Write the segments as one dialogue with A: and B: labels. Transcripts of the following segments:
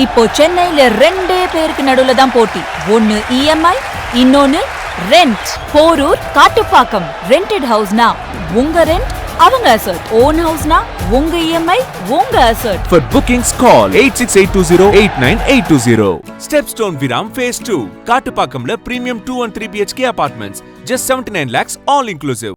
A: இப்போ சென்னையில ரெண்டே பேருக்கு நடுவுல தான் போட்டி. ஒன்னு இஎம்ஐ, இன்னொன்னு ரெண்ட். போரூர், காட்டுப்பாக்கம். ரெண்டட் ஹவுஸ்னா உங்க ரெண்ட், அவங்க அசர்ட். ஓன் ஹவுஸ்னா உங்க இஎம்ஐ, உங்க assert.
B: For bookings call 8682089820. Stepstone Viram Phase 2. காட்டுப்பாக்கம்ல premium 2 and 3 BHK apartments. Just 79 lakhs all inclusive.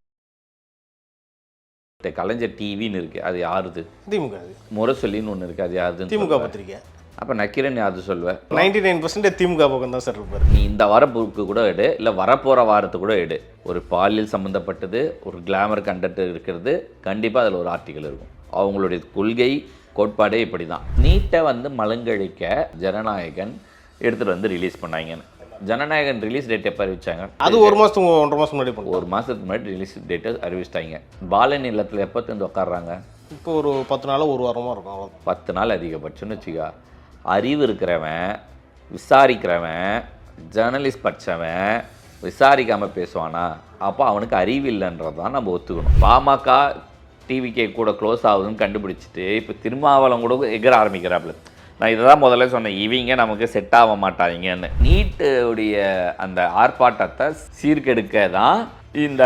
C: கலைஞர் டிவின்னு இருக்கு, அது யாருது?
D: திமுக.
C: முரசொலின்னு ஒன்று இருக்கு, அது யாருது?
D: திமுக பத்திரிக்கை.
C: அப்போ நக்கீரன் யாரு சொல்வேன்?
D: 99% திமுக பக்கம் தான் சார் இருப்பார்.
C: நீ இந்த வார புக்கு கூட எடு, இல்லை வரப்போகிற வாரத்து கூட எடு. ஒரு பாலியல் சம்மந்தப்பட்டது, ஒரு கிளாமர் கண்டென்ட் இருக்கிறது, கண்டிப்பாக அதில் ஒரு ஆர்டிக்கல் இருக்கும். அவங்களுடைய கொள்கை கோட்பாடே இப்படி தான். நீட்டை வந்து மலங்கழிக்க ஜனநாயகன் எடுத்துகிட்டு வந்து ரிலீஸ் பண்ணாங்கன்னு. ஜனநாயகன் ரிலீஸ் டேட் எப்போ அறிவிச்சாங்க?
D: அது ஒரு மாதத்துக்கு 1.5 மாதம் முன்னாடி பண்ணுவோம்.
C: ஒரு மாதத்துக்கு முன்னாடி ரிலீஸ் டேட்டை அறிவிச்சிட்டாங்க. பாலன் இல்லத்தில் எப்போ வந்து உட்காடுறாங்க?
D: இப்போ ஒரு 10 நாளோ ஒரு வாரமாக இருக்கும். அவ்வளோ
C: 10 நாள் அதிகபட்சம்னு வச்சுக்கா. அறிவு இருக்கிறவன், விசாரிக்கிறவன், ஜேர்னலிஸ்ட் படித்தவன் விசாரிக்காமல் பேசுவானா? அப்போ அவனுக்கு அறிவு இல்லைன்றது தான் நம்ம ஒத்துக்கணும். பாமக டிவிகே கூட க்ளோஸ் ஆகுதுன்னு கண்டுபிடிச்சிட்டு இப்போ திருமாவளம் கூட எகிற ஆரம்பிக்கிறாப்புல. நான் இதை தான் முதல்ல சொன்னேன், இவங்க நமக்கு செட் ஆக மாட்டாங்கன்னு. நீட்டுடைய அந்த ஆர்ப்பாட்டத்தை சீர்கெடுக்க தான் இந்த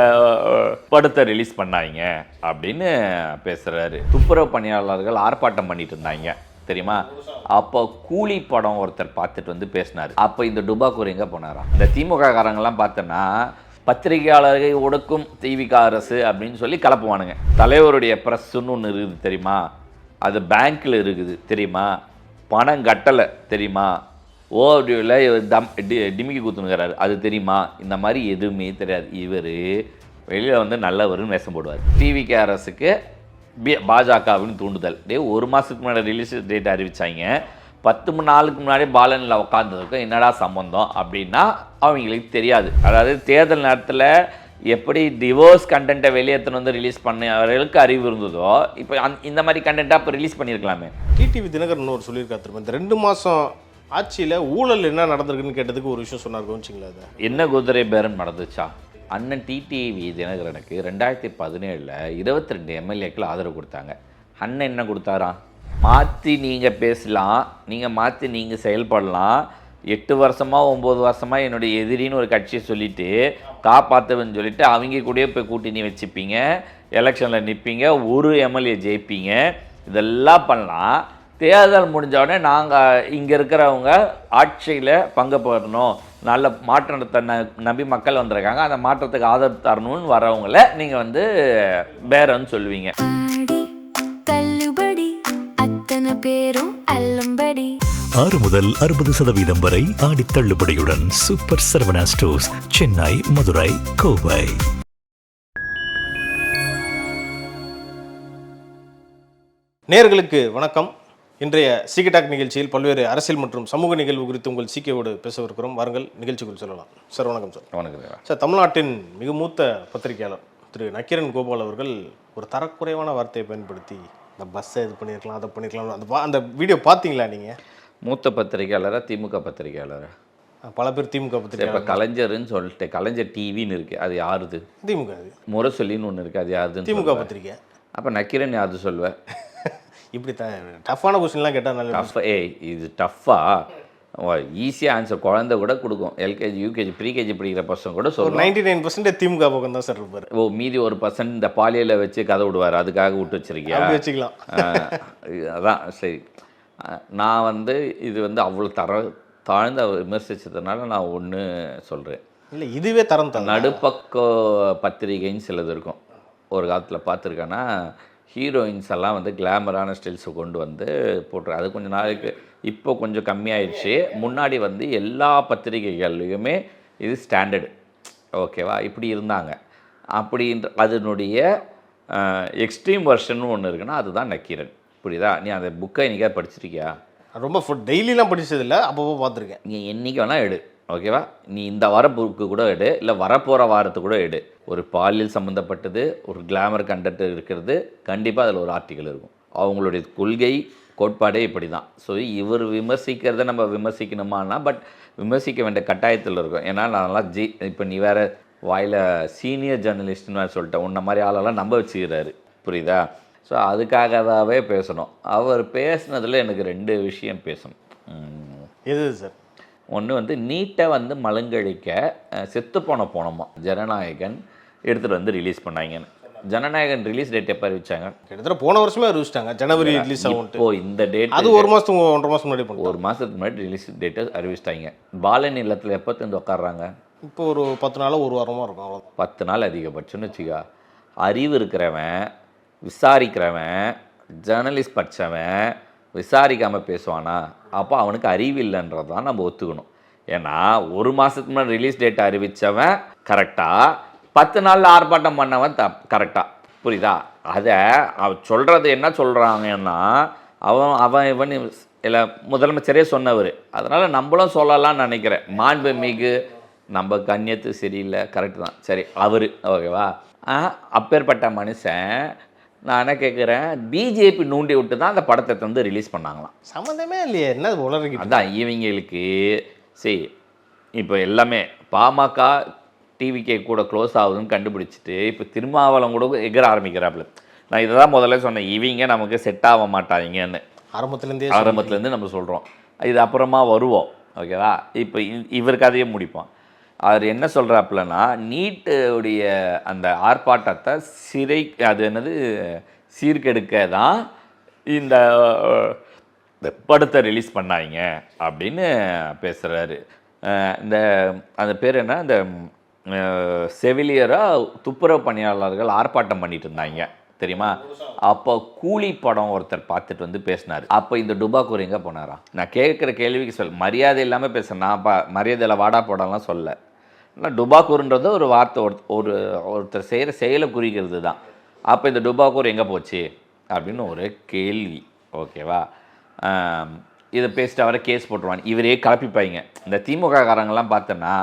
C: படத்தை ரிலீஸ் பண்ணாங்க அப்படின்னு பேசுகிறாரு. துப்புரவு பணியாளர்கள் ஆர்ப்பாட்டம் பண்ணிட்டு இருந்தாங்க தெரியுமா? அப்போ கூலி படம் ஒருத்தர் பார்த்துட்டு வந்து பேசினார். அப்போ இந்த டுபாக்கூர் எங்கே போனாராம்? இந்த திமுக காரங்கெல்லாம் பார்த்தோன்னா பத்திரிகையாளர்களை ஒடுக்கும் திமுக அரசு அப்படின்னு சொல்லி கலப்புவானுங்க. தலைவருடைய ப்ரெஸ்ஸுன்னு ஒன்று இருக்குது தெரியுமா? அது பேங்க்கில் இருக்குது தெரியுமா? பணம் கட்டலை தெரியுமா? ஓடியில் டிமிக்கி குத்துனுங்கிறாரு அது தெரியுமா? இந்த மாதிரி எதுவுமே தெரியாது. இவர் வெளியில் வந்து நல்லவருன்னு வேஷம் போடுவார். டிவிகே அரசுக்கு பாஜகவின் தூண்டுதல். ஒரு மாதத்துக்கு முன்னாடி ரிலீஸ் டேட் அறிவித்தாங்க. 10 நாளுக்கு முன்னாடி பாலனில் உட்காந்துருக்கும் என்னடா சம்பந்தம் அப்படின்னா அவங்களுக்கு தெரியாது. அதாவது தேர்தல் நேரத்தில் எப்படி டிவோர்ஸ் கண்டென்ட்டை வெளியேற்றணும் வந்து ரிலீஸ் பண்ணவர்களுக்கு அறிவு இருந்ததோ, இப்போ இந்த மாதிரி கண்டென்ட்டாக அப்போ ரிலீஸ் பண்ணியிருக்கலாமே.
D: டிடிவி தினகரன் ஒரு சொல்லியிருக்கா திரும்ப, இந்த 2 மாதம் ஆட்சியில் ஊழல் என்ன நடந்திருக்குன்னு கேட்டதுக்கு ஒரு விஷயம் சொன்னார், கவனிச்சிங்களா? அது
C: என்ன குதிரை பேரன் நடந்துச்சா? அண்ணன் டிடிவி தினகரனுக்கு 2017 22 எம்எல்ஏக்கள் ஆதரவு கொடுத்தாங்க. அண்ணன் என்ன கொடுத்தாரா? மாற்றி நீங்கள் பேசலாம், நீங்கள் மாற்றி நீங்கள் செயல்படலாம். 8 வருஷமாக 9 வருஷமாக என்னுடைய எதிரின்னு ஒரு கட்சியை சொல்லிவிட்டு காப்பாற்றுவேன்னு சொல்லிவிட்டு அவங்க கூடயே போய் கூட்டணி வச்சுப்பீங்க, எலெக்ஷனில் நிற்பீங்க, ஒரு எம்எல்ஏ ஜெயிப்பீங்க, இதெல்லாம் பண்ணலாம். தேர்தல் முடிஞ்சவுடனே நாங்கள் இங்கே இருக்கிறவங்க ஆட்சியில் பங்கு பெறணும், நல்ல மாற்றத்தை நம்பி மக்கள் வந்திருக்காங்க, அந்த மாற்றத்துக்கு ஆதரவு தரணும்னு வரவங்கள நீங்கள் வந்து பேரன்னு சொல்லுவீங்க.
E: 6 முதல் 60% வரை ஆடி தள்ளுபடியுடன் சூப்பர் சரவணா ஸ்டோர்ஸ், சென்னை, மதுரை, கோவை.
D: நேயர்களுக்கு வணக்கம். இன்றைய சீக்கிட்டாக் நிகழ்ச்சியில் பல்வேறு அரசியல் மற்றும் சமூக நிகழ்வு குறித்து உங்கள் சீக்கியோடு பேசவிருக்கிறோம். வாருங்கள், நிகழ்ச்சிக்குள் சொல்லலாம். சார் வணக்கம். சார்
C: வணக்கம்.
D: சார், தமிழ்நாட்டின் மிக மூத்த பத்திரிகையாளர் திரு நக்கீரன் கோபால் அவர்கள் ஒரு தரக்குறைவான வார்த்தையை பயன்படுத்தி இந்த பஸ்ஸை இது பண்ணியிருக்கலாம், அதை பண்ணியிருக்கலாம், அந்த வீடியோ பார்த்தீங்களா நீங்கள்?
C: மூத்த பத்திரிகையாளரா திமுக பத்திரிகையாளரா?
D: பல பேர் திமுக பத்திரிகை.
C: இப்போ கலைஞர்னு சொல்லிட்டு கலைஞர் டிவின்னு இருக்குது, அது யாருது?
D: திமுக. அது
C: முரசொலின்னு ஒன்று இருக்குது, அது யாருது?
D: திமுக பத்திரிகை.
C: அப்போ நக்கீரன் யாரு சொல்வேன்?
D: இப்படி டஃப்பான கொஸ்டின்லாம் கேட்டால்
C: டஃப். இது டஃப்பா? ஈஸியாக ஆன்சர் குழந்தை கூட கொடுக்கும். எல்கேஜி யூகேஜி ப்ரீகேஜி படிக்கிற பர்சன் கூட சொல்லுவோம்.
D: 99% திமுக பக்கம் தான் சார் இருப்பார்.
C: மீதி 1% இந்த பாலியலை வச்சு கதை விடுவார், அதுக்காக விட்டு வச்சிருக்கியா?
D: வச்சுக்கலாம்.
C: அதான் சரி. நான் வந்து இது வந்து அவ்வளோ தாழ்ந்த விமர்சித்ததுனால நான் ஒன்று சொல்கிறேன்.
D: இல்லை, இதுவே தரம் தான்.
C: நடுப்பக்க பத்திரிகைன்னு சிலது இருக்கும். ஒரு காலத்தில் பார்த்துருக்கேன்னா ஹீரோயின்ஸ் எல்லாம் வந்து கிளாமரான ஸ்டைல்ஸை கொண்டு வந்து போட்டுரு. அது கொஞ்சம் நாளைக்கு இப்போ கொஞ்சம் கம்மியாயிடுச்சு. முன்னாடி வந்து எல்லா பத்திரிகைகள்லையுமே இது ஸ்டாண்டர்டு, ஓகேவா, இப்படி இருந்தாங்க. அப்படின்ற அதனுடைய எக்ஸ்ட்ரீம் வெர்ஷன் ஒன்று இருக்குன்னா அதுதான் நக்கீரன். புரியுதா? நீ அந்த புக்கை இன்றைக்கா படிச்சிருக்கியா?
D: ரொம்ப டெய்லிலாம் படித்ததில்லை, அப்பப்போ பார்த்துருக்கேன்.
C: நீ என்றைக்கு வேணால் எடு, ஓகேவா? நீ இந்த வார புக்கு கூட எடு, இல்லை வரப்போகிற வாரத்து கூட எடு. ஒரு பாலியல் சம்மந்தப்பட்டது, ஒரு கிளாமர் கண்டென்ட் இருக்கிறது, கண்டிப்பாக அதில் ஒரு ஆர்டிக்கல் இருக்கும். அவங்களுடைய கொள்கை கோட்பாடே இப்படி தான். ஸோ இவர் விமர்சிக்கிறத நம்ம விமர்சிக்கணுமானா, பட் விமர்சிக்க வேண்டிய கட்டாயத்தில் இருக்கும். ஏன்னா நான்லாம் இப்போ நீ வேறு வாயில் சீனியர் ஜேர்னலிஸ்ட்னு வேறு சொல்லிட்டேன், உன்ன மாதிரி ஆளெல்லாம் நம்ப வச்சுக்கிறாரு, புரியுதா? ஸோ அதுக்காகவே பேசணும். அவர் பேசுனதில் எனக்கு 2 விஷயம் பேசணும்.
D: எது சார்?
C: ஒன்று வந்து நீட்டை வந்து மழுங்கழிக்க செத்துப்போன போனோமா ஜனநாயகன் எடுத்துகிட்டு வந்து ரிலீஸ் பண்ணாங்கன்னு. ஜனநாயகன் ரிலீஸ் டேட் எப்போ அறிவிச்சாங்க?
D: கிட்டத்தட்ட போன வருஷமே அறிவிச்சிட்டாங்க, ஜனவரி ரிலீஸ் ஆகும்.
C: இப்போ இந்த டேட்
D: அது 1 மாதத்துக்கு 1.5 மாதம் முன்னாடி பண்ணுவோம்.
C: 1 மாதத்துக்கு முன்னாடி ரிலீஸ் டேட்டை அறிவிச்சிட்டாங்க. பாலன் இல்லத்தில் எப்போ வந்து உட்காடுறாங்க?
D: இப்போ ஒரு 10 நாள் 1 வாரமாக இருக்கும், அவ்வளோ.
C: 10 நாள் அதிகபட்சம்னு வச்சுக்கா. அறிவு இருக்கிறவன், விசாரிக்கிறவன், ஜேர்னலிஸ்ட் படித்தவன் விசாரிக்காமல் பேசுவானா? அப்போ அவனுக்கு அறிவு இல்லைன்றது தான் நம்ம ஒத்துக்கணும். ஏன்னா 1 மாதத்துக்கு முன்னாடி ரிலீஸ் டேட்டை அறிவித்தவன் கரெக்டாக, 10 நாளில் ஆர்ப்பாட்டம் பண்ணவன் கரெக்டாக. புரியுதா? அதை அவன் சொல்கிறது என்ன சொல்கிறாங்கன்னா, அவன் இவன் இல்லை முதலமைச்சரே சொன்னவர். அதனால் நம்மளும் சொல்லலாம்னு நினைக்கிறேன். மாண்புமிகு நம்ம கண்ணியத்து சரியில்லை, கரெக்டு தான், சரி அவர் ஓகேவா. அப்பேற்பட்ட மனுஷன் நான் என்ன கேட்குறேன், பிஜேபி நூண்டி விட்டு தான் அந்த படத்தை வந்து ரிலீஸ் பண்ணாங்களாம்.
D: சம்மந்தமே இல்லையே, என்ன உலகிட்டு.
C: அதான் இவங்களுக்கு சரி, இப்போ எல்லாமே பாமக டிவிக்கே கூட க்ளோஸ் ஆகுதுன்னு கண்டுபிடிச்சிட்டு இப்போ திருமாவளம் கூட எகிற ஆரம்பிக்கிறாப்புல. நான் இதை தான் முதல்ல சொன்னேன், இவங்க நமக்கு செட் ஆக மாட்டாங்கன்னு ஆரம்பத்துலேருந்து நம்ம சொல்கிறோம். இது அப்புறமா வருவோம் ஓகேவா. இப்போ இவர் கதையை முடிப்போம். அவர் என்ன சொல்கிறாப்புலன்னா, நீட்டுடைய அந்த ஆர்ப்பாட்டத்தை அது என்னது சீர்கெடுக்க தான் இந்த படத்தை ரிலீஸ் பண்ணாங்க அப்படின்னு பேசுகிறாரு. இந்த அந்த பேர் என்ன, இந்த செவிலியராக துப்புரவு பணியாளர்கள் ஆர்ப்பாட்டம் பண்ணிட்டு இருந்தாங்க தெரியுமா? அப்போ கூலி படம் ஒருத்தர் பார்த்துட்டு வந்து பேசினார். அப்போ இந்த டுபாக்கூர் எங்கே போனாரா? நான் கேட்குற கேள்விக்கு மரியாதை இல்லாமல் பேசுகிறேன். நான் மரியாதையில் வாடா போடலாம் சொல்ல. ஆனால் டுபாக்கூர்ன்றது ஒரு வார்த்தை, ஒருத்தர் செய்கிற செயலை குறிக்கிறது தான். அப்போ இந்த டுபாக்கூர் எங்கே போச்சு அப்படின்னு ஒரு கேள்வி ஓகேவா. இதை பேசிட்டு அவரை கேஸ் போட்டுருவாங்க, இவரே கலப்பிப்பாங்க. இந்த திமுக காரங்கெல்லாம் பார்த்தோன்னா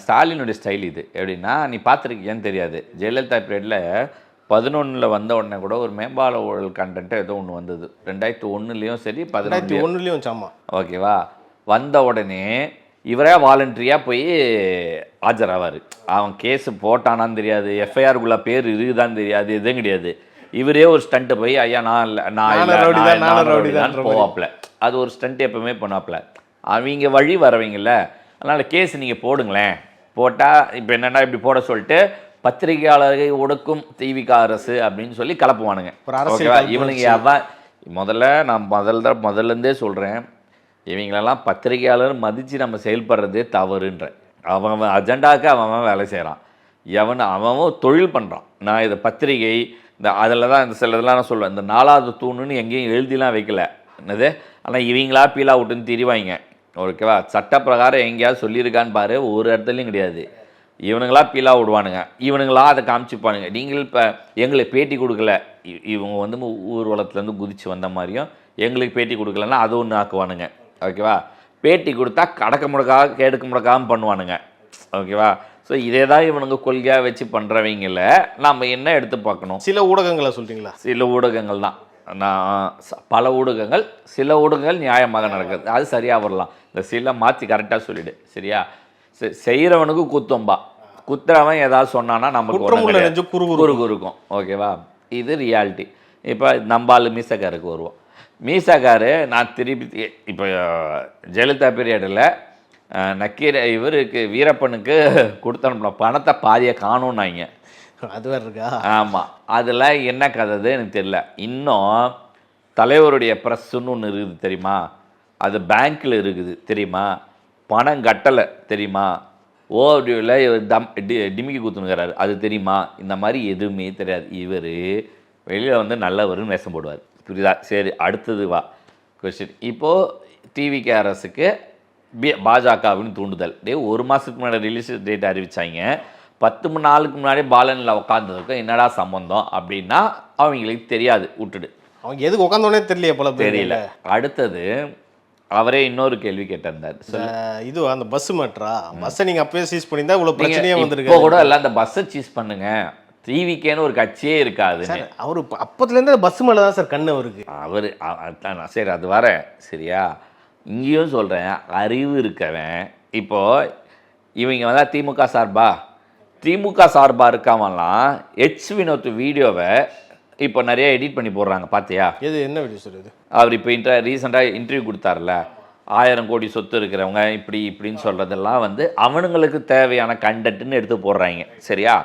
C: ஸ்டாலினுடைய ஸ்டைல் இது. எப்படின்னா, நீ பார்த்துருக்கியான்னு தெரியாது, ஜெயலலிதா பீரியடில் 11 வந்த உடனே கூட ஒரு மேம்பால ஊழல் கண்டென்ட் ஏதோ ஒன்று வந்தது. 2001 சரி
D: 2011 சாமா
C: ஓகேவா. வந்த உடனே இவரே வாலண்டரியாக போய் ஆஜராவார். அவன் கேஸு போட்டானான்னு தெரியாது, எஃப்ஐஆருக்குள்ளே பேர் இருக்குதான்னு தெரியாது, எதுவும் கிடையாது. இவரே ஒரு ஸ்டண்ட்டு போய் ஐயா நான் போவாப்புல. அது ஒரு ஸ்டண்ட் எப்பவுமே பண்ணாப்புல. அவங்க வழி வரவங்கல்ல, அதனால் கேஸ் நீங்கள் போடுங்களேன். போட்டால் இப்போ என்னென்னா இப்படி போட சொல்லிட்டு பத்திரிகையாளர்களை ஒடுக்கும் திமுக அரசு அப்படின்னு சொல்லி கலப்புவானுங்க ஓகேவா. இவனுங்க நான் முதல்லேருந்தே சொல்கிறேன், இவங்களெல்லாம் பத்திரிகையாளர் மதித்து நம்ம செயல்படுறதே தவறுன்ற. அவன் அஜெண்டாவுக்கு அவன் வேலை செய்கிறான், அவன் தொழில் பண்ணுறான். நான் இதை பத்திரிகை அதில் தான் இந்த சில இதெல்லாம் நான் சொல்லுவேன், இந்த 4வது தூணுன்னு எங்கேயும் எழுதிலாம் வைக்கல என்னது. ஆனால் இவங்களா பீலா விட்டுன்னு திரிவாங்க ஓகேவா. சட்ட பிரகாரம் எங்கேயாவது சொல்லியிருக்கான்னு பாரு, ஒரு இடத்துலையும் கிடையாது. இவனுங்களா பீலா விடுவானுங்க, இவனுங்களா அதை காமிச்சிப்பானுங்க. நீங்கள் இப்போ எங்களுக்கு பேட்டி கொடுக்கல, இவங்க வந்து ஊர்வலத்துலேருந்து குதித்து வந்த மாதிரியும் எங்களுக்கு பேட்டி கொடுக்கலன்னா அது ஒன்று ஆக்குவானுங்க ஓகேவா. பேட்டி கொடுத்தா கடக்க முடக்காக கேடுக்க முடக்காமல் பண்ணுவானுங்க ஓகேவா. ஸோ இதே தான் இவனுங்க கொள்கையாக வச்சு பண்ணுறவங்கள நம்ம என்ன எடுத்து பார்க்கணும்.
D: சில ஊடகங்களை சொல்கிறீங்களா?
C: சில ஊடகங்கள் தான், நான் பல ஊடகங்கள், சில ஊடகங்கள் நியாயமாக நடக்குது, அது சரியாக வரலாம். இந்த சில மாற்றி கரெக்டாக சொல்லிவிடு சரியா. செய்கிறவனுக்கு குத்தம்பா, குத்துறவன் ஏதாவது சொன்னான்னா நமக்கு குறுகு இருக்கும் ஓகேவா. இது ரியாலிட்டி. இப்போ நம்பால் மீசக்காருக்கு வருவோம். மீசக்காரு நான் திருப்பி இப்போ ஜெயலலிதா பீரியடில் நக்கீர இவருக்கு வீரப்பனுக்கு கொடுத்த பணத்தை பாதியை காணும்னாங்க.
D: அது வேறு இருக்கா? ஆமாம்,
C: அதில் என்ன கதை எனக்கு தெரியல. இன்னும் தலைவருடைய ப்ரெஸ்ஸுன்னு ஒன்று இருக்குது தெரியுமா, அது பேங்க்கில் இருக்குது தெரியுமா, பணம் கட்டலை தெரியுமா, ஓடியில் டிமிக்கி குத்துனுங்கிறாரு அது தெரியுமா. இந்த மாதிரி எதுவுமே தெரியாது. இவர் வெளியில் வந்து நல்லவருன்னு வேஷம் போடுவார், புரியுதா. சரி, அடுத்தது வா கொஸ்டின். இப்போது டிவிகே அரசுக்கு பாஜகவின்னு தூண்டுதல். 1 மாதத்துக்கு முன்னாடி ரிலீஸ் டேட் அறிவித்தாங்க, 10 நாளுக்கு முன்னாடி பாலனில் உட்காந்துருக்கும், என்னடா சம்பந்தம் அப்படின்னா அவங்களுக்கு தெரியாது, விட்டுடு.
D: அவங்க எதுக்கு உட்காந்தோடனே தெரியல போல,
C: தெரியல. அடுத்தது அவரே இன்னொரு கேள்வி கேட்டிருந்தார்.
D: இது அந்த பஸ் மேட்ரா, பஸ்ஸை நீங்கள் அப்பவே சீஸ் பண்ணியிருந்தா இவ்வளோ பிரச்சனையே வந்திருக்கு.
C: இப்போ கூட இல்லை, அந்த பஸ்ஸை சீஸ் பண்ணுங்க, டிவிக்கேன்னு ஒரு கட்சியே இருக்காது.
D: அவர் அப்போதுலேருந்து பஸ் மேலே தான் சார் கண்ணு அவருக்கு.
C: அவர் சரி, அது வர சரியா. இங்கேயும் சொல்கிறேன், அறிவு இருக்கவன். இப்போது இவங்க வந்து திமுக சார்பாக இருக்காமலாம் வினோத் வீடியோவை இப்போ நிறைய எடிட் பண்ணி போடுறாங்க பார்த்தியா?
D: எது என்ன வீடியோ சொல்லுது?
C: அவர் இப்போ ரீசெண்டாக இன்டர்வியூ கொடுத்தாருல, 1000 கோடி சொத்து இருக்கிறவங்க இப்படின்னு சொல்கிறதெல்லாம் வந்து அவனுங்களுக்கு தேவையான கண்டென்ட்னு எடுத்து போடுறாங்க. சரியா,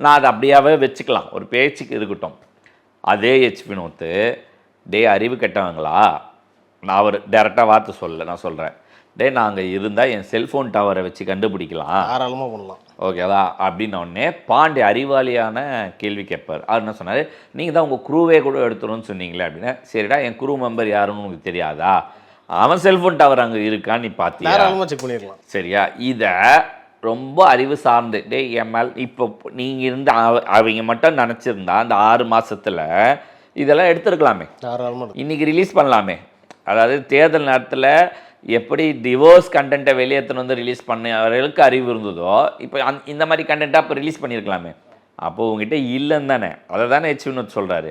C: நான் அதை அப்படியாவே வச்சுக்கலாம், ஒரு பேச்சுக்கு இருக்கட்டும். அதே வினோத்து டே அறிவு கெட்டவங்களா, நான் அவர் டேரெக்டாக வார்த்தை சொல்ல, நான் சொல்கிறேன், டே நாங்கள் இருந்தால் என் செல்ஃபோன் டவரை வச்சு கண்டுபிடிக்கலாம்,
D: தாராளமாக பண்ணலாம்,
C: ஓகேவா அப்படின்னோடனே பாண்டி அறிவாளியான கேள்வி கேட்பார். அவர் என்ன சொன்னார், நீங்கள் தான் உங்கள் குரூவே கூட எடுத்துருன்னு சொன்னீங்களே அப்படின்னா, சரிடா என் குரூ மெம்பர் யாருன்னு உங்களுக்கு தெரியாதா, அவன் செல்ஃபோன் டவர் அங்கே இருக்கான்னு நீ பார்த்தியா,
D: தாராளமாக செக் பண்ணிடலாம்.
C: சரியா, இதை ரொம்ப அறிவு சார்ந்து டே என் மேல் இப்போ நீங்கள் இருந்து அவங்க மட்டும் நினச்சிருந்தா அந்த 6 மாதத்தில் இதெல்லாம் எடுத்துருக்கலாமே,
D: தாராளமாக
C: இன்றைக்கி ரிலீஸ் பண்ணலாமே. அதாவது தேர்தல் நேரத்தில் எப்படி டிவோர்ஸ் கண்டென்ட்டை வெளியேற்றணும் வந்து ரிலீஸ் பண்ணவர்களுக்கு அறிவு இருந்ததோ, இப்போ இந்த மாதிரி கண்டென்ட்டாக அப்போ ரிலீஸ் பண்ணியிருக்கலாமே. அப்போது உங்ககிட்ட இல்லைன்னு தானே, அதை தானே வினோத் சொல்கிறாரு.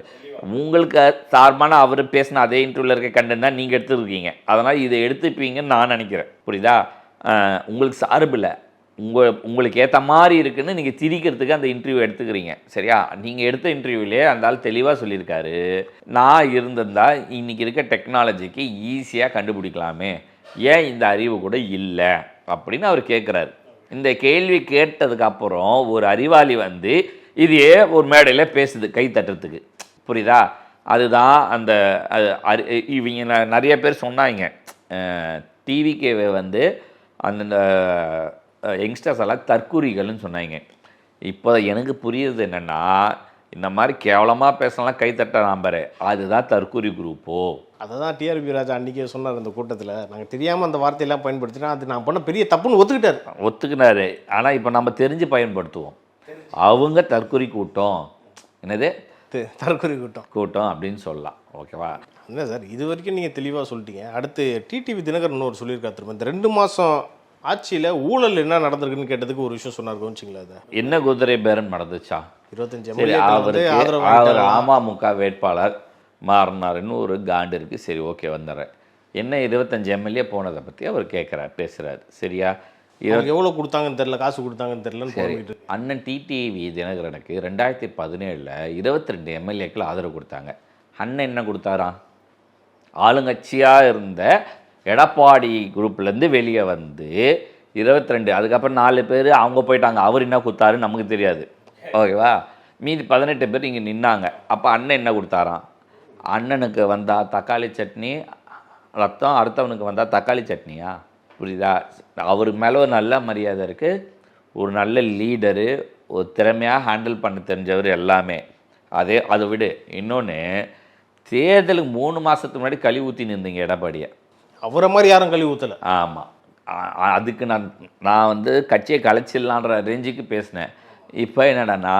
C: உங்களுக்கு சார்பான அவர் பேசின அதே இன்டர்வியூவில் இருக்க கண்டென்ட் தான் நீங்கள் எடுத்துருக்கீங்க, அதனால் இதை எடுத்துப்பீங்கன்னு நான் நினைக்கிறேன். புரியுதா, உங்களுக்கு சார்பு இல்லை, உங்களுக்கு ஏற்ற மாதிரி இருக்குன்னு நீங்கள் திரிக்கிறதுக்கு அந்த இன்டர்வியூ எடுத்துக்கிறீங்க. சரியா, நீங்கள் எடுத்த இன்டர்வியூலே அந்த ஆள் தெளிவாக சொல்லியிருக்காரு, நான் இருந்திருந்தால் இன்றைக்கி இருக்க டெக்னாலஜிக்கு ஈஸியாக கண்டுபிடிக்கலாமே, ஏன் இந்த அறிவு கூட இல்லை அப்படின்னு அவர் கேட்குறாரு. இந்த கேள்வி கேட்டதுக்கப்புறம் ஒரு அறிவாளி வந்து இதையே ஒரு மேடையில் பேசுது கை தட்டுறதுக்கு. புரியுதா, அதுதான் அந்த இவங்க நிறைய பேர் சொன்னாங்க, டிவிகேவை வந்து அந்த யங்ஸ்டர்ஸ் எல்லாம் தற்குறிகள்னு சொன்னாங்க. இப்போ எனக்கு புரியுது என்னென்னா, இந்த மாதிரி கேவலமாக பேசலாம் கை தட்ட நம்பரு, அதுதான் தற்குறி குரூப்போ.
D: அதை தான் டிஆர்பி ராஜா அன்றைக்கே சொன்னார் அந்த கூட்டத்தில், நாங்கள் தெரியாமல் அந்த வார்த்தையெல்லாம் பயன்படுத்தினா அது நான் பண்ண பெரிய தப்புன்னு
C: ஒத்துக்கிட்டாரு. ஆனால் இப்போ நம்ம தெரிஞ்சு பயன்படுத்துவோம். அவங்க தற்குறி கூட்டம், என்னது
D: தற்குறி
C: கூட்டம் அப்படின்னு சொல்லலாம். ஓகேவா,
D: என்ன சார் இது வரைக்கும் நீங்கள் தெளிவாக சொல்லிட்டீங்க. அடுத்து டிடிவி தினகரன் இன்னொரு சொல்லியிருக்காரு திரும்ப, இந்த 2 மாதம் ஆட்சியில் ஊழல் என்ன நடந்திருக்குன்னு கேட்டதுக்கு ஒரு விஷயம் சொன்னார், கவனிச்சிங்களா? அதை
C: என்ன குதிரை பேரன் நடந்துச்சா,
D: 25
C: அவர் அமமுக வேட்பாளர் மாறினாருன்னு ஒரு காண்டு இருக்குது. சரி, ஓகே வந்துடுறேன். என்ன 25 எம்எல்ஏ போனதை பற்றி அவர் கேட்குறாரு, பேசுகிறாரு. சரியா,
D: எவ்வளோ கொடுத்தாங்கன்னு தெரியல, காசு கொடுத்தாங்கன்னு தெரியல.
C: அண்ணன் டிடிவி தினகரனுக்கு 2017 22 எம்எல்ஏக்கள் ஆதரவு கொடுத்தாங்க. அண்ணன் என்ன கொடுத்தாராம், ஆளுங்கட்சியாக இருந்த எடப்பாடி குரூப்லேருந்து வெளியே வந்து 22, அதுக்கப்புறம் 4 பேர் அவங்க போயிட்டாங்க, அவர் என்ன கொடுத்தாரு நமக்கு தெரியாது. ஓகேவா, மீதி 18 பேர் இங்கே நின்னாங்க. அப்போ அண்ணன் என்ன கொடுத்தாராம், அண்ணனுக்கு வந்தால் தக்காளி சட்னி ரத்தம், அடுத்தவனுக்கு வந்தால் தக்காளி சட்னியா? புரியுதா, அவருக்கு மேலே ஒரு நல்ல மரியாதை இருக்குது, ஒரு நல்ல லீடரு, ஒரு திறமையாக ஹேண்டில் பண்ண தெரிஞ்சவர் எல்லாமே. அதை விடு, இன்னொன்று தேர்தலுக்கு 3 மாதத்துக்கு முன்னாடி கழுவி ஊற்றி நின்றீங்க எடப்பாடியை,
D: அவரை மாதிரி யாரும் கழுவி ஊற்றலை.
C: ஆமாம், அதுக்கு நான் வந்து கட்சியை கலைச்சிடலான்ற ரேஞ்சுக்கு பேசினேன். இப்போ என்னடான்னா,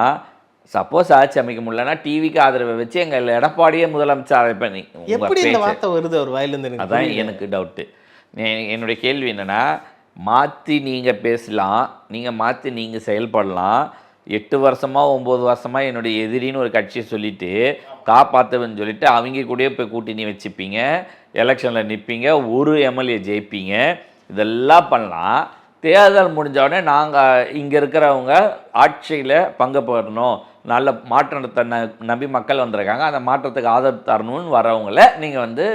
C: சப்போஸ் ஆட்சி அமைக்க முடியலன்னா டிவிக்கு ஆதரவை வச்சு எங்கள் எடப்பாடியே முதலமைச்சர் அழைப்பேன்.
D: எப்படி இந்த வார்த்தை வருது அவர் வாயிலிருந்து?
C: அதான் எனக்கு டவுட்டு. என்னுடைய கேள்வி என்னென்னா, மாற்றி நீங்கள் பேசலாம், நீங்கள் மாற்றி நீங்கள் செயல்படலாம். 8 வருஷமாக 9 வருஷமாக என்னுடைய எதிரின்னு ஒரு கட்சியை சொல்லிவிட்டு காப்பாற்றுவேன்னு சொல்லிவிட்டு அவங்க கூடயே போய் கூட்டணி வச்சுப்பீங்க, எலெக்ஷனில் நிற்பீங்க, ஒரு எம்எல்ஏ ஜெயிப்பீங்க, இதெல்லாம் பண்ணலாம். தேர்தல் முடிஞ்சோடனே நாங்கள் இங்கே இருக்கிறவங்க ஆட்சியில் பங்கு பெறணும், நல்ல மாற்றத்தை நம்பி மக்கள் வந்திருக்காங்க, அந்த மாற்றத்துக்கு ஆதரவு தரணும்னு வரவங்கள நீங்கள் வந்து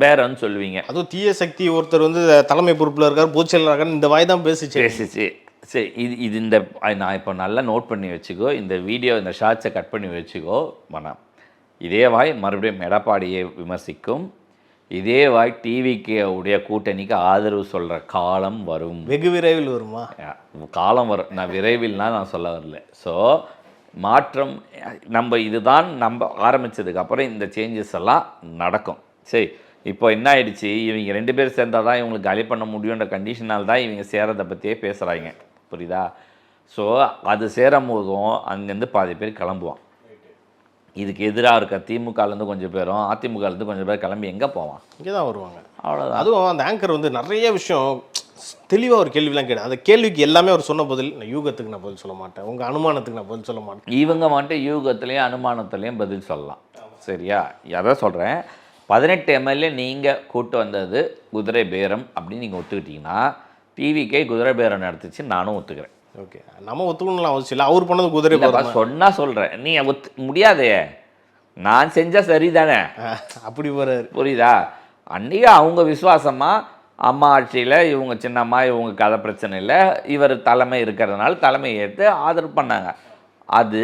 C: பேரன்னு சொல்லுவீங்க.
D: அதுவும் தீய சக்தி ஒருத்தர் வந்து தலைமை பொறுப்பில் இருக்கார், பொதுச் செயலாளர், இந்த வாய் தான் பேசிச்சு.
C: சரி, இது இந்த நான் இப்போ நல்லா நோட் பண்ணி வச்சுக்கோ, இந்த வீடியோ இந்த ஷார்ட்ஸை கட் பண்ணி வச்சுக்கோ. வேணாம், இதே வாய் மறுபடியும் எடப்பாடியை விமர்சிக்கும், இதே வாய் டிவிக்கு உடைய கூட்டணிக்கு ஆதரவு சொல்கிற காலம் வரும்,
D: வெகு விரைவில் வருமா?
C: காலம் வரும். நான் விரைவில்னால் நான் சொல்ல வரல. ஸோ மாற்றம் நம்ம இதுதான் நம்ம ஆரம்பித்ததுக்கப்புறம் இந்த சேஞ்சஸ் எல்லாம் நடக்கும். சரி, இப்போ என்ன ஆயிடுச்சு, இவங்க 2 பேர் சேர்ந்தால் தான் இவங்களுக்கு காலி பண்ண முடியுன்ற கண்டிஷனால் தான் இவங்க சேரதை பற்றியே பேசுகிறாங்க. புரியுதா? ஸோ அது சேரும் போதும் அங்கேருந்து பாதி பேர் கிளம்புவான். இதுக்கு எதிராக இருக்க திமுகலேருந்து கொஞ்சம் பேரும் அதிமுகலேருந்து கொஞ்சம் பேர் கிளம்பி எங்கே போவான்?
D: இங்கே தான் வருவாங்க.
C: அவ்வளோதான்.
D: அதுவும் அந்த ஆங்கர் வந்து நிறைய விஷயம் தெளிவாக ஒரு கேள்விலாம் கேட்டு அந்த கேள்விக்கு எல்லாமே அவர் சொன்ன பதில், நான் யூகத்துக்கு நான் பதில் சொல்ல மாட்டேன், உங்கள் அனுமானத்துக்கு நான் பதில் சொல்ல மாட்டேன்.
C: இவங்க வந்துட்டு யூகத்துலேயும் அனுமானத்துலேயும் பதில் சொல்லலாம். சரியா, எதை சொல்கிறேன், 18 எம்எல்ஏ நீங்கள் கூட்டு வந்தது குதிரை பேரம் அப்படின்னு நீங்கள் ஒத்துக்கிட்டீங்கன்னா டிவிக்கே குதிரை பேரம் நடத்துச்சு, நானும் ஒத்துக்கிறேன்.
D: ஓகே, நம்ம ஒத்துக்கணும்லாம் அவசியம் இல்லை, அவர் பண்ணது குதிரை பேரம்
C: சொன்னால் சொல்கிறேன், நீ முடியாதே, நான் செஞ்சால் சரிதானே,
D: அப்படி வராது.
C: புரியுதா? அன்றைக்கி அவங்க விசுவாசமாக அம்மா ஆட்சியில் இவங்க சின்னம்மா இவங்க கதை பிரச்சனை இல்லை, இவர் தலைமை இருக்கிறதுனால தலைமையை ஏற்று ஆதரவு பண்ணாங்க. அது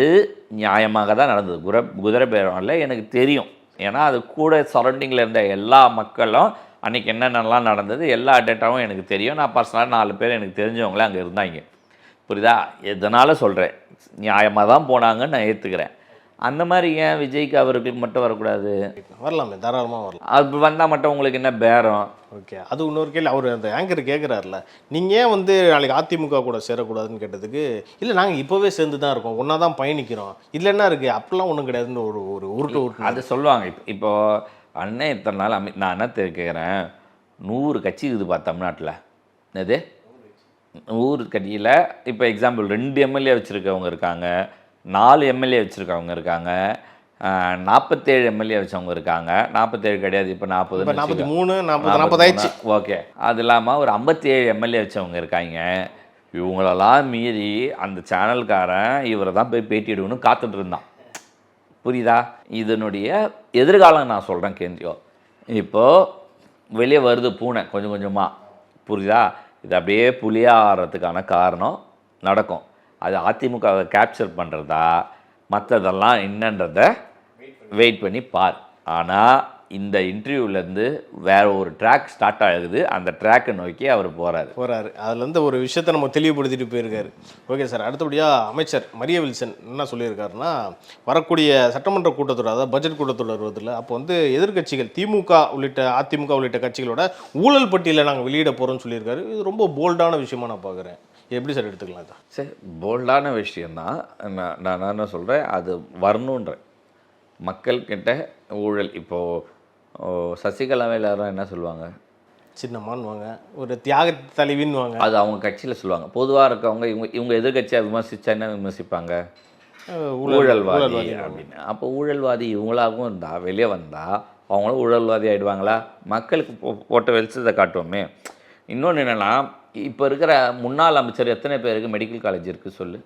C: நியாயமாக தான் நடந்தது. குதிரை பேரம்ல எனக்கு தெரியும். ஏன்னா அது கூட சரௌண்டிங்கில் இருந்த எல்லா மக்களும் அன்றைக்கி என்னென்னலாம் நடந்தது எல்லா டேட்டாவும் எனக்கு தெரியும். நான் பர்சனலாக 4 பேர் எனக்கு தெரிஞ்சவங்களே அங்கே இருந்தாங்க. புரியுதா? எதனால் சொல்கிறேன், நியாயமாக தான் போனாங்கன்னு நான் ஏற்றுக்கிறேன். அந்த மாதிரி ஏன் விஜய்க்கு அவர்களுக்கு மட்டும் வரக்கூடாது?
D: வரலாமே, தாராளமாக வரலாம்.
C: அது வந்தால் மட்டும் உங்களுக்கு என்ன பேரம்?
D: ஓகே, அது இன்னொரு கேள்வி. அவர் அந்த ஆங்கர் கேட்குறாருல, நீங்கள் ஏன் வந்து நாளைக்கு அதிமுக கூட சேரக்கூடாதுன்னு கேட்டதுக்கு, இல்லை நாங்கள் இப்போவே சேர்ந்து தான் இருக்கோம், ஒன்றா தான் பயணிக்கிறோம், இதில் என்ன இருக்குது, அப்படிலாம் ஒன்றும் கிடையாதுன்னு ஒரு உருட்டு
C: அது சொல்லுவாங்க. இப்போது அண்ணன் இத்தனை நாள் நான் என்ன கேட்குறேன், 100 கட்சி இருக்குது தமிழ்நாட்டில். என்னது 100 கட்சியில் இப்போ எக்ஸாம்பிள் 2 எம்எல்ஏ வச்சுருக்கவங்க இருக்காங்க, 4 எம்எல்ஏ வச்சுருக்கவங்க இருக்காங்க, 47 எம்எல்ஏ வச்சவங்க இருக்காங்க. 47 கிடையாது, இப்போ 40,
D: 43, 40 ஆயிடுச்சு.
C: ஓகே, அது இல்லாமல் ஒரு 57 எம்எல்ஏ வச்சவங்க இருக்காங்க. இவங்களெல்லாம் மீறி அந்த சேனல்காரன் இவரை தான் போய் பேட்டியிடுன்னு காத்துட்டு இருந்தான். புரியுதா? இதனுடைய எதிர்காலம் நான் சொல்கிறேன் கேந்தியோ. இப்போது வெளியே வருது பூனை கொஞ்சம் கொஞ்சமாக. புரியுதா? இது அப்படியே புலியாக ஆடுறதுக்கான காரணம் நடக்கும். அது அதிமுகவை கேப்சர் பண்ணுறதா மற்றதெல்லாம் என்னன்றதை வெயிட் பண்ணி பார். ஆனால் இந்த இன்டர்வியூலேருந்து வேற ஒரு ட்ராக் ஸ்டார்ட் ஆகுது. அந்த ட்ராக்கை நோக்கி அவர் போகிறாரு.
D: அதுலேருந்து ஒரு விஷயத்தை நம்ம தெளிவுபடுத்திட்டு போயிருக்காரு. ஓகே சார், அடுத்தபடியாக அமைச்சர் மரிய வில்சன் என்ன சொல்லியிருக்காருன்னா, வரக்கூடிய சட்டமன்ற கூட்டத்தொடர், அதாவது பட்ஜெட் கூட்டத்தொடர் வருதுல்ல, அப்போ வந்து எதிர்க்கட்சிகள் அதிமுக உள்ளிட்ட கட்சிகளோட ஊழல் பட்டியலை நாங்கள் வெளியிட போகிறோம்னு சொல்லியிருக்காரு. இது ரொம்ப போல்டான விஷயமா நான் பார்க்குறேன். எப்படி சார் எடுத்துக்கலாம் தான்?
C: சரி, போல்டான விஷயந்தான். நான் என்ன சொல்கிறேன், அது வரணுன்றேன். மக்கள்கிட்ட ஊழல் இப்போது சசிகலாவை எல்லாரும் என்ன சொல்லுவாங்க,
D: சின்னம்மான்னுவாங்க, ஒரு தியாக தலைவின்னுவாங்க.
C: அது அவங்க கட்சியில் சொல்லுவாங்க. பொதுவாக இருக்கவங்க இவங்க எதிர்கட்சியாக விமர்சித்தா என்ன விமர்சிப்பாங்க, ஊழல்வாதி அப்படின்னு. அப்போ ஊழல்வாதி இவங்களாகவும் இருந்தால் வெளியே வந்தால் அவங்களும் ஊழல்வாதி ஆகிடுவாங்களா? மக்களுக்கு போட்ட வெளிச்சத்தை காட்டுவோமே. இன்னொன்று என்னென்னா, இப்போ இருக்கிற முன்னாள் அமைச்சர் எத்தனை பேருக்கு மெடிக்கல் காலேஜ் இருக்குது சொல்லு?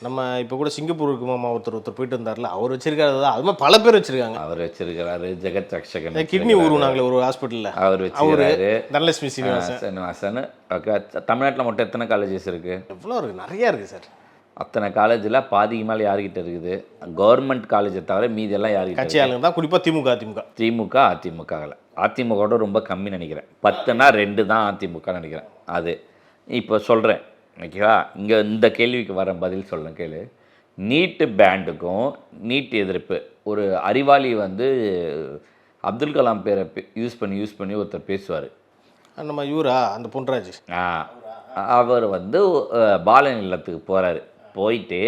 D: நம்ம இப்போ கூட சிங்கப்பூருக்கு மாமா ஒருத்தர் போயிட்டு இருந்தார்ல, அவர் வச்சிருக்காரு. அது மாதிரி பல பேர் வச்சிருக்காங்க.
C: அவர் வச்சிருக்கிறாரு. ஜெகத் ரக்ஷகன்
D: கிட்னி உருவாங்களே ஒரு ஹாஸ்பிட்டலில்,
C: அவர் வச்சிருக்காரு.
D: தனலட்சுமி சீனிவாசன்.
C: ஓகே, தமிழ்நாட்டில் மட்டும் எத்தனை காலேஜஸ் இருக்குது?
D: எவ்வளோ இருக்குது? நிறையா இருக்குது சார்.
C: அத்தனை காலேஜில் பாதிக்கு மேலே யார்கிட்ட இருக்குது? கவர்மெண்ட் காலேஜை தவிர மீதி எல்லாம் யார்கிட்ட?
D: கட்சி ஆளுங்க தான், குறிப்பாக திமுக அதிமுகவில். அதிமுகவோட ரொம்ப கம்மி நினைக்கிறேன். 10னா 2 தான் அதிமுக நினைக்கிறேன். அது இப்போ சொல்கிறேன், ஓகேவா? இங்கே இந்த கேள்விக்கு வர பதில் சொல்கிறேன் கேளு. நீட்டு பேண்டுக்கும் நீட் எதிர்ப்பு, ஒரு அறிவாளி வந்து அப்துல் கலாம் பேரை யூஸ் பண்ணி ஒருத்தர் பேசுவார். நம்ம இவரா அந்த பொன்ராஜ்,
C: அவர் வந்து பாலன் இல்லத்துக்கு போகிறாரு. போயிட்டு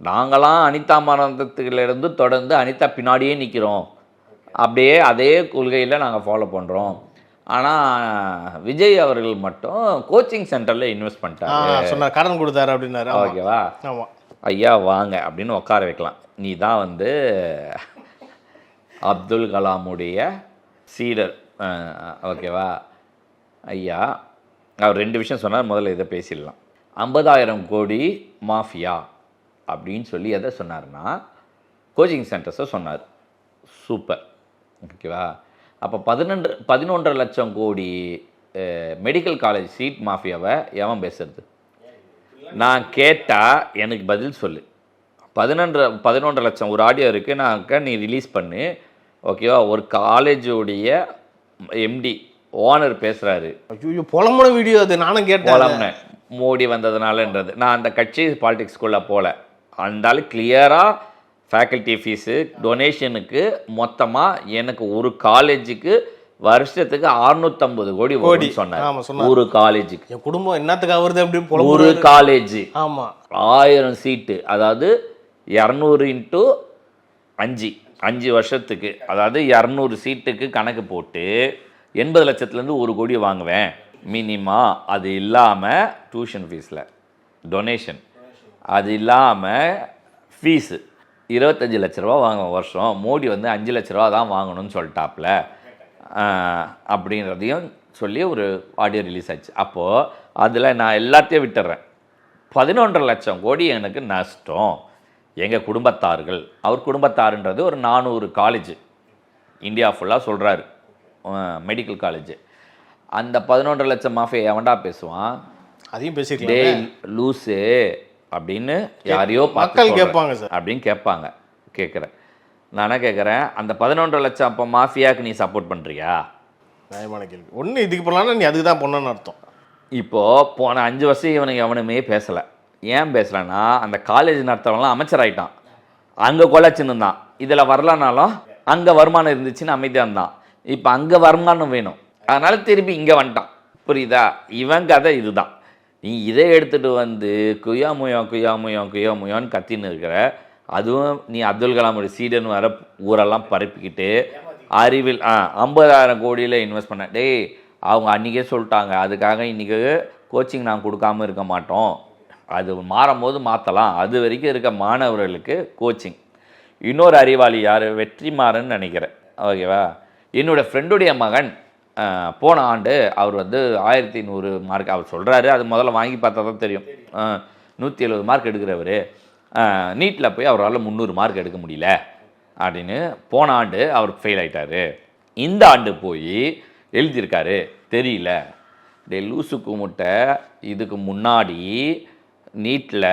C: நாங்களாம் அனிதா மரணத்துலேருந்து தொடர்ந்து அனிதா பின்னாடியே நிற்கிறோம், அப்படியே அதே கொள்கையில் நாங்கள் ஃபாலோ பண்ணுறோம். ஆனால் விஜய் அவர்கள் மட்டும் கோச்சிங் சென்டரில் இன்வெஸ்ட் பண்ணிட்டாரு,
D: சொன்னார், கடன் கொடுத்தாரு அப்படின்னாரு.
C: ஓகேவா?
D: ஆமாம்,
C: ஐயா வாங்க அப்படின்னு உட்கார வைக்கலாம். நீ தான் வந்து அப்துல் கலாமுடைய சீடர், ஓகேவா? ஐயா அவர் 2 விஷயம் சொன்னார். முதல்ல இதை பேசிடலாம். 50,000 கோடி மாஃபியா அப்படின்னு சொல்லி எதை சொன்னார்னா கோச்சிங் சென்டர்ஸை சொன்னார். சூப்பர், ஓகேவா? அப்போ 11.5 லட்சம் கோடி மெடிக்கல் காலேஜ் சீட் மாஃபியாவை எவன் பேசுறது? நான் கேட்டால் எனக்கு பதில் சொல்லு. 11 லட்சம் ஒரு ஆடியோ இருக்குது, நான் நீ ரிலீஸ் பண்ணு, ஓகேவா? ஒரு காலேஜோடைய எம்டி ஓனர் பேசுகிறாரு.
D: ஐயோ, புலம்புன வீடியோ அது. நானும் கேட்டேன்,
C: புலம்புனேன் மோடி வந்ததுனாலன்றது. நான் அந்த கட்சி பாலிடிக்ஸ்குள்ளே போகல. அந்த கிளியராக ஃபேக்கல்ட்டி ஃபீஸு டொனேஷனுக்கு மொத்தமாக எனக்கு ஒரு காலேஜுக்கு வருஷத்துக்கு 650 கோடி சொன்னார். ஒரு காலேஜுக்கு.
D: என் குடும்பம் என்னத்துக்கு வருது அப்படி?
C: ஒரு காலேஜ்,
D: ஆமாம்,
C: 1000 சீட்டு, அதாவது 200 × 5 வருஷத்துக்கு, அதாவது 200 சீட்டுக்கு கணக்கு போட்டு 80 லட்சத்துலேருந்து 1 கோடி வாங்குவேன் மினிமா. அது இல்லாமல் டியூஷன் ஃபீஸில் டொனேஷன், அது இல்லாமல் ஃபீஸு 25 லட்ச ரூபா வாங்குவேன் வருஷம். மோடி வந்து 5 லட்ச ரூபா தான் வாங்கணும்னு சொல்லிட்டாப்புல அப்படின்றதையும் சொல்லி ஒரு ஆடியோ ரிலீஸ் ஆச்சு. அப்போது அதில் நான் எல்லாத்தையும் விட்டுறேன். 11.5 லட்சம் கோடி எனக்கு நஷ்டம். எங்கள் குடும்பத்தார்கள், அவர் குடும்பத்தாருன்றது ஒரு 400 காலேஜ் இந்தியா ஃபுல்லாக சொல்கிறாரு, மெடிக்கல் காலேஜ். அந்த 11 லட்சம் மாஃபியா எவன்டா பேசுவான்?
F: அதையும்
C: டே
F: பேசிக்கலாம்.
C: லூஸு அப்படின்னு யாரையோ
F: மக்கள் கேட்பாங்க சார்.
C: அப்படின்னு கேட்பாங்க. கேட்குறேன், நானே கேட்குறேன், அந்த 11 லட்சம் அப்போ மாஃபியாவுக்கு நீ சப்போர்ட் பண்ணுறியா?
F: நியாயமான கேள்வி. ஒன்று இதுக்கு போகலான்னா நீ அதுக்கு தான் பண்ணணும்னு அர்த்தம்.
C: இப்போது போன 5 வருஷம் இவனுக்கு எவனுமே பேசலை. ஏன் பேசலைன்னா அந்த காலேஜ் நடத்துறவங்களாம் அமைச்சர் ஆகிட்டான். அங்கே கொலைச்சின்னு இருந்தான். இதில் வரலனாலும் அங்கே வருமானம் இருந்துச்சுன்னு அமைதியாக இருந்தான். இப்போ அங்கே வருமானம் வேணும், அதனால திருப்பி இங்கே வந்துட்டான். புரியுதா? இவன் கதை இதுதான். நீ இதை எடுத்துகிட்டு வந்து குயாமுயான்னு கத்தின்னு இருக்கிற. அதுவும் நீ அப்துல் கலாமுடைய சீடன்னு வர ஊரெல்லாம் பரப்பிக்கிட்டு அறிவில் 50,000 கோடியில் இன்வெஸ்ட் பண்ண. டேய் அவங்க அன்றைக்கே சொல்லிட்டாங்க, அதுக்காக இன்றைக்கி கோச்சிங் நான் கொடுக்காமல் இருக்க மாட்டோம், அது மாறும்போது மாற்றலாம், அது வரைக்கும் இருக்க மாணவர்களுக்கு கோச்சிங். இன்னொரு அறிவாளி யார்? வெற்றிமாறன் நினைக்கிறேன். ஓகேவா? என்னோடய ஃப்ரெண்டுடைய மகன் போன ஆண்டு அவர் வந்து 1100 மார்க் அவர் சொல்கிறாரு. அது முதல்ல வாங்கி பார்த்தா தான் தெரியும். 170 மார்க் எடுக்கிறவர் நீட்டில் போய் அவரால் 300 மார்க் எடுக்க முடியல அப்படின்னு போன ஆண்டு அவர் ஃபெயில் ஆகிட்டார். இந்த ஆண்டு போய் எழுதியிருக்காரு, தெரியல. டே லூசு குமுட்டை, இதுக்கு முன்னாடி நீட்டில்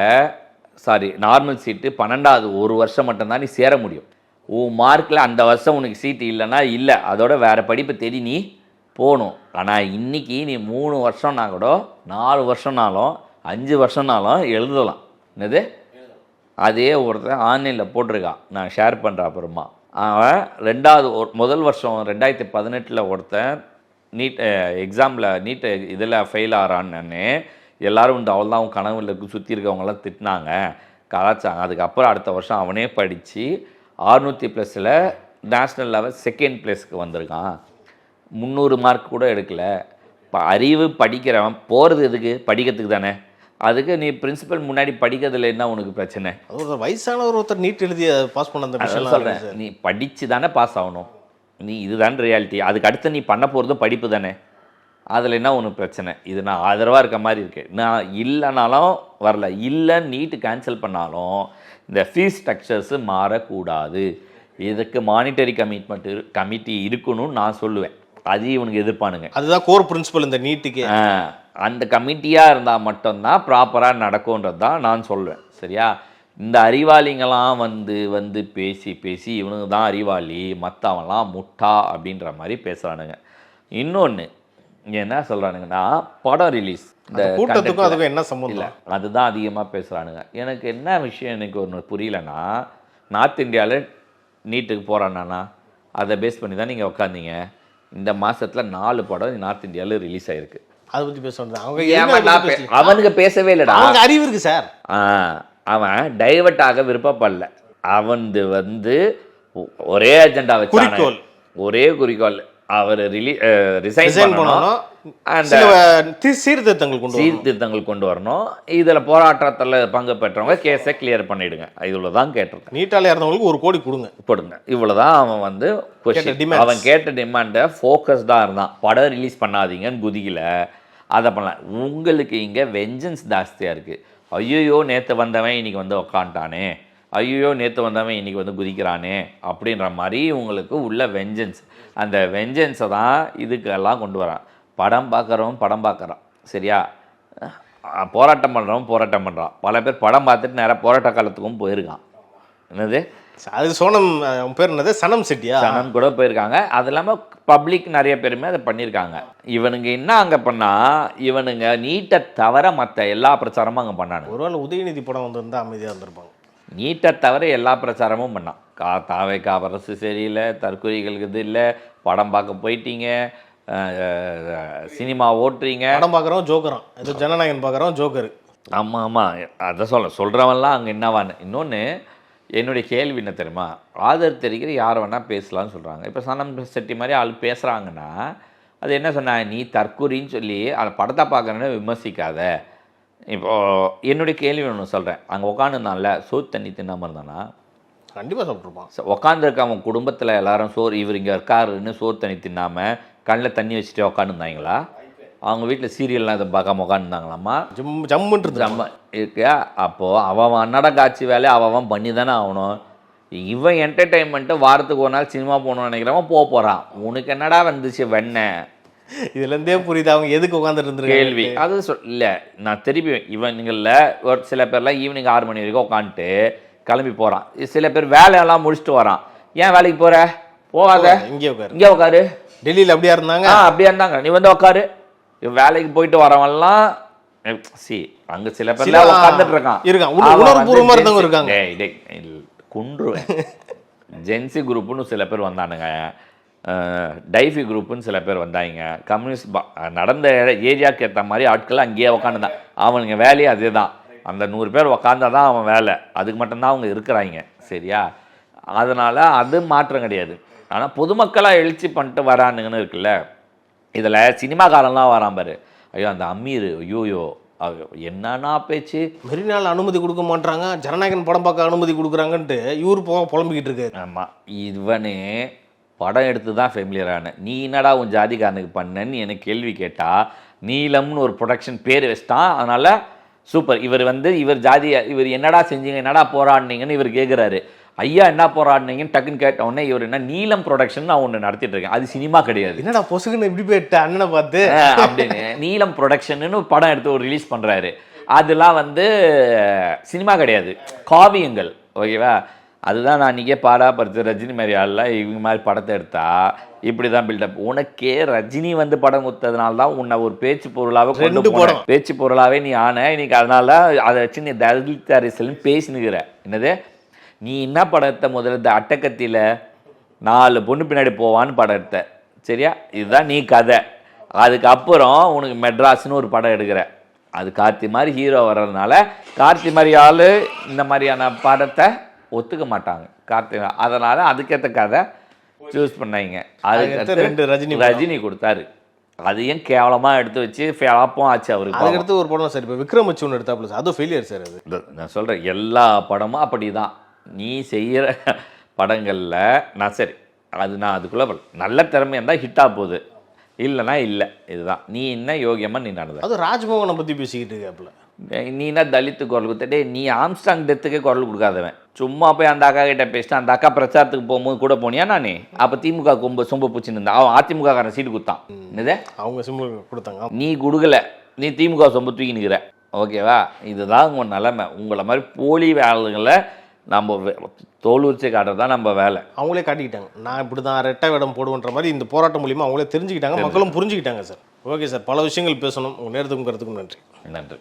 C: நார்மல் சீட்டு 12வது ஒரு வருஷம் மட்டும்தான் நீ சேர முடியும். உன் மார்க்கில் அந்த வருஷம் உனக்கு சீட்டு இல்லைன்னா இல்லை, அதோட வேறு படிப்பை தேடி நீ போகணும். ஆனால் இன்றைக்கி நீ 3 வருஷம்னா கூட 4 வருஷம்னாலும் 5 வருஷம்னாலும் எழுதலாம். என்னது? அதே ஒருத்தன் ஆன்லைனில் போட்டிருக்கான், நான் ஷேர் பண்ணுறேன் அப்புறமா. அவன் முதல் வருஷம் 2018 ஒருத்தன் நீட் எக்ஸாமில் நீட் இதில் ஃபெயில் ஆகிறான்னு எல்லோரும் வந்து அவள் தான் அவன் கனவுல சுற்றி இருக்கவங்களாம் திட்டினாங்க, கலாச்சாங்க. அதுக்கப்புறம் அடுத்த வருஷம் அவனே படித்து 600+ நேஷ்னல் லெவல் 2nd பிளேஸ்க்கு வந்திருக்கான். 300 மார்க் கூட எடுக்கலை. இப்போ அறிவு படிக்கிறவன் போகிறது எதுக்கு? படிக்கிறதுக்கு தானே. அதுக்கு நீ பிரின்சிபல் முன்னாடி படிக்கிறதுல என்ன உனக்கு பிரச்சனை?
F: அது வயசானவர் ஒருத்தர் நீட் எழுதி பாஸ் பண்ண அந்த விஷயம்
C: சொல்கிறேன். நீ படித்து தானே பாஸ் ஆகணும். நீ இதுதான் ரியாலிட்டி. அதுக்கு அடுத்து நீ பண்ண போகிறதும் படிப்பு தானே. அதில் என்ன ஒன்று பிரச்சனை? இது நான் ஆதரவாக இருக்க மாதிரி இருக்குது. நான் இல்லைனாலும் வரல, இல்லைன்னு நீட்டு கேன்சல் பண்ணாலும் இந்த ஃபீஸ் ஸ்ட்ரக்சர்ஸு மாறக்கூடாது. இதுக்கு மானிட்டரி கமிட்டி இருக்கணும்னு நான் சொல்லுவேன். அது இவனுக்கு எதிர்ப்பானுங்க.
F: அதுதான் கோர் பிரின்சிபல் இந்த நீட்டுக்கு.
C: அந்த கமிட்டியாக இருந்தால் மட்டும்தான் ப்ராப்பராக நடக்கும்ன்றது தான் நான் சொல்லுவேன். சரியா? இந்த அறிவாளிங்கெல்லாம் வந்து பேசி இவனுக்கு தான் அறிவாளி, மற்றவன்லாம் முட்டா அப்படின்ற மாதிரி பேசுகிறானுங்க. இன்னொன்று என்ன சொல்கிறானுங்கன்னா, படம் ரிலீஸ் இந்த
F: கூட்டத்துக்கும் அதுக்கும் என்ன சம்பந்தம் இல்லை,
C: அதுதான் அதிகமாக பேசுகிறானுங்க. எனக்கு என்ன விஷயம் எனக்கு ஒன்று புரியலன்னா, நார்த் இந்தியாவில் நீட்டுக்கு போகிறானா அதை பேஸ் பண்ணி தான் நீங்கள் உட்காந்தீங்க. இந்த மாதத்தில் 4 படம் நார்த் இந்தியாவில் ரிலீஸ் ஆகிருக்கு.
F: அதை பற்றி பேசுவாங்க.
C: அவனுக்கு பேசவே இல்லைடா,
F: அவங்க அறிவு இருக்கு சார்.
C: அவன் டைவர்ட் ஆக விருப்பப்படல. அவன் வந்து ஒரே அஜெண்டா வச்சு ஒரே குறிக்கோள், அவர் ரிசைன் பண்ணணும், அந்த சீர்திருத்தங்கள் கொண்டு வரணும். இதில் போராட்டத்தில் பங்கு பெற்றவங்க கேஸை கிளியர் பண்ணிடுங்க, இவ்வளோ தான் கேட்டிருக்கேன்.
F: நீட்டால் இருந்தவங்களுக்கு 1 கோடி கொடுங்க.
C: இவ்வளோதான் அவன் வந்து அவன் கேட்ட டிமாண்டை ஃபோக்கஸ்டாக இருந்தான். படம் ரிலீஸ் பண்ணாதீங்கன்னு குதிக்கல, அதை பண்ணலாம். உங்களுக்கு இங்கே வெஞ்சன்ஸ் ஜாஸ்தியாக இருக்குது. ஐயோ நேற்று வந்தவன் இன்றைக்கி வந்து உக்காண்டானே, ஐயோ நேற்று வந்தவன் இன்றைக்கி வந்து குதிக்கிறானே அப்படின்ற மாதிரி உங்களுக்கு உள்ள வெஞ்சன்ஸ். அந்த வெஞ்சன்ஸை தான் இதுக்கெல்லாம் கொண்டு வரான். படம் பார்க்குறான். சரியா? போராட்டம் பண்ணுறான். பல பேர் படம் பார்த்துட்டு நேராக போராட்ட காலத்துக்கும் போயிருக்கான். என்னது
F: அது சோனம் பேர் என்னது, சனம் செட்டியா,
C: சனம் கூட போயிருக்காங்க. அது இல்லாமல் பப்ளிக் நிறைய பேருமே அதை பண்ணியிருக்காங்க. இவனுங்க என்ன அங்கே பண்ணால், இவனுங்க நீட்டை தவிர மற்ற எல்லா பிரச்சாரமும் அங்கே பண்ணாங்க.
F: ஒருவேளை உதயநிதி படம் வந்திருந்தால் அமைதியாக இருந்திருப்பாங்க.
C: நீட்டை தவிர எல்லா பிரச்சாரமும் பண்ணான். தாவைக்கா அரசு சரியில்லை, தற்கொலைகளுக்கு இது இல்லை, படம் பார்க்க போயிட்டீங்க, சினிமா ஓட்டுறீங்க,
F: படம் பார்க்குறோம் ஜோக்கரான், ஏதோ ஜனநாயகன் பார்க்குறோம் ஜோக்கரு.
C: ஆமாம் அதை சொல்கிறவன்லாம் அங்கே என்னவான்னு. இன்னொன்று என்னுடைய கேள்வி என்ன தெரியுமா, ஆதர் தெரிகிற யார் வேணால் பேசலான்னு சொல்கிறாங்க. இப்போ சனம் செட்டி மாதிரி ஆள் பேசுகிறாங்கன்னா அது என்ன சொன்னாங்க, நீ தற்கொலைன்னு சொல்லி அந்த படத்தை பார்க்குறேன்னு விமர்சிக்காத. இப்போது என்னுடைய கேள்வி ஒன்று சொல்கிறேன், அங்கே உட்காந்துருந்தான்ல சோறு தண்ணி தின்னாமல் இருந்தானா?
F: கண்டிப்பாக சாப்பிட்ருப்பான்.
C: உட்காந்துருக்க அவன் குடும்பத்தில் எல்லாரும் சோறு, இவர் இங்கே இருக்காருன்னு சோறு தண்ணி தின்னாமல் கண்ணில் தண்ணி வச்சுட்டு உட்காந்துருந்தாங்களா? அவங்க வீட்டில் சீரியல்லாம் இதை பார்க்காம உட்காந்துருந்தாங்களாம்மா?
F: ஜம்மு
C: இருக்கா? அப்போது அவன் அன்னட காட்சி வேலையை அவன் பண்ணி தானே ஆகணும். இவன் என்டர்டெயின்மெண்ட்டு வாரத்துக்கு ஒரு நாள் சினிமா போகணுன்னு நினைக்கிறவன் போகிறான். உனக்கு என்னடா வந்துச்சு வெண்ணெய்?
F: இதுலேருந்தே புரியுது அவங்க எதுக்கு உட்காந்துட்டு
D: கேள்வி அது இல்லை நான் திருப்பி இவனுங்களில் ஒரு சில பேர்லாம் ஈவினிங் 6 மணி வரைக்கும் உட்காந்துட்டு கிளம்பி போகிறான். சில பேர் வேலையெல்லாம் முடிச்சுட்டு வரான். ஏன் வேலைக்கு போகிற? போகாத, இங்கே உட்காரு.
F: டெல்லியில் அப்படியா இருந்தாங்க?
D: அப்படியா இருந்தாங்க. நீ வந்து உட்காரு. வேலைக்கு போயிட்டு வரவன்லாம் அங்க சில பேர் உட்காந்துட்டு இருக்கான். குன்றுவேன். ஜென்சி குரூப்னு சில பேர் வந்தானுங்க, டைஃபி குரூப்புன்னு சில பேர் வந்தாங்க. கம்யூனிஸ்ட் நடந்த ஏரியாவுக்கு ஏற்ற மாதிரி ஆட்கள் அங்கேயே உட்காந்துதான். அவனுங்க வேலையே அதே தான். அந்த 100 பேர் உக்காந்தாதான் அவன் வேலை. அதுக்கு மட்டும்தான் அவங்க இருக்கிறாங்க. சரியா? அதனால் அது மாற்றம் கிடையாது. ஆனால் பொதுமக்களாக எழுச்சி பண்ணிட்டு வரானுங்கன்னு இருக்குல்ல, இதில் சினிமாக்காரன்லாம் வரான் பாரு. ஐயோ அந்த அமீர், ஐயோயோ என்னன்னா பேச்சு.
F: மெரினால அனுமதி கொடுக்க மாட்டாங்க, ஜனநாயகன் படம் பார்க்க அனுமதி கொடுக்குறாங்கன்ட்டு இவரு புலம்பிக்கிட்டு இருக்காரு.
D: ஆமாம், இவனே படம் எடுத்து தான் ஃபெமிலியரான. நீ என்னடா உன் ஜாதிக்காரனுக்கு பண்ணன்னு எனக்கு கேள்வி கேட்டால், நீலம்னு ஒரு ப்ரொடக்ஷன் பேர் வச்சிட்டான். அதனால் சூப்பர். இவர் ஜாதியை இவர் என்னடா செஞ்சீங்க, என்னடா போராடினீங்கன்னு இவர் கேட்குறாரு. ஐயா என்ன போராடினீங்கன்னு டக்குன்னு கேட்ட உடனே இவர் என்ன நீலம் ப்ரொடக்ஷன் நான் ஒன்று நடத்திட்டு இருக்கேன். அது சினிமா கிடையாது.
F: என்னடா பொசுக்குன்னு இப்படி போயிட்ட அண்ணனை பார்த்து
D: அப்படின்னு நீலம் ப்ரொடக்ஷன்னு படம் எடுத்து ஒரு ரிலீஸ் பண்ணுறாரு. அதெல்லாம் சினிமா கிடையாது, காவியங்கள். ஓகேவா? அதுதான் நான் இன்றைக்கே பாடாப்படுத்து ரஜினி மாதிரி ஆள்லாம் இவங்க மாதிரி படத்தை எடுத்தா இப்படி தான் பில்டப். உனக்கே ரஜினி படம் கொடுத்ததுனால தான் உன்னை ஒரு பேச்சு பொருளாகவே கொண்டு போன. பேச்சு பொருளாகவே நீ ஆன இன்னைக்கு. அதனால அதை வச்சு நீ தலித் அரசியல்னு பேசினுக்கிற. என்னது நீ என்ன படத்தை முதல்ல அட்டக்கத்தியில் 4 பொண்ணு பின்னாடி போவான்னு படம் எடுத்த. சரியா? இதுதான் நீ கதை. அதுக்கப்புறம் உனக்கு மெட்ராஸ்னு ஒரு படம் எடுக்கிற. அது கார்த்தி மாதிரி ஹீரோ வர்றதுனால கார்த்தி மாதிரி ஆள் இந்த மாதிரியான படத்தை ஒத்துக்க மாட்டாங்க கார்த்தி. அதனால் அதுக்கேற்ற கதை சூஸ் பண்ணாங்க. அதுக்கு ரஜினி கொடுத்தாரு. அது ஏன் கேவலமாக எடுத்து வச்சு ஃப்ளாப்பும் ஆச்சு அவருக்கு.
F: அதுக்கடுத்து ஒரு படம் சார் இப்போ விக்ரம் வச்சு ஒன்று எடுத்தாப்புல சார், அதுவும் ஃபெயிலியர் சார். அது
D: நான் சொல்கிறேன், எல்லா படமும் அப்படி தான். நீ செய்கிற படங்களில் நான் அதுக்குள்ளே நல்ல திறமையாக இருந்தால் ஹிட்டாக போகுது, இல்லைனா இல்லை. இதுதான் நீ என்ன யோகியமாக நீ நடந்த.
F: அது ராஜ்மோகனை பற்றி பேசிக்கிட்டு இருக்காப்புல.
D: நீ என்ன தலித்து குரல் கொடுத்துட்டே, நீ ஆம்ஸ்டாங் டெத்துக்கே குரல் கொடுக்காதவன். சும்மா போய் அந்த அக்கா கிட்ட பேசிட்டு அந்த அக்கா பிரச்சாரத்துக்கு போகும்போது கூட போனியா நானே? அப்போ திமுக சொம்ப பூச்சின்னு இருந்தா அவன் அதிமுக காரன் சீட்டு கொடுத்தான். என்னது அவங்க
F: சிம்பு கொடுத்தாங்க,
D: நீ கொடுக்கல. நீ திமுக சொம்ப தூக்கி நிற்கிற. ஓகேவா? இதுதான் உங்கள் நிலைமை. உங்களை மாதிரி போலி வேலைகளை நம்ம தோல் உரிச்சு காட்டுறது தான் நம்ம வேலை.
F: அவங்களே காட்டிக்கிட்டாங்க, நான் இப்படி தான் ரெட்டை வேடம் போடுவேன்ற மாதிரி இந்த போராட்டம் மூலியமாக அவங்களே தெரிஞ்சுக்கிட்டாங்க, மக்களும் புரிஞ்சுக்கிட்டாங்க சார். ஓகே சார், பல விஷயங்கள் பேசணும். உங்கள் நேரத்துக்கும் கருத்துக்கும் நன்றி.
D: நன்றி.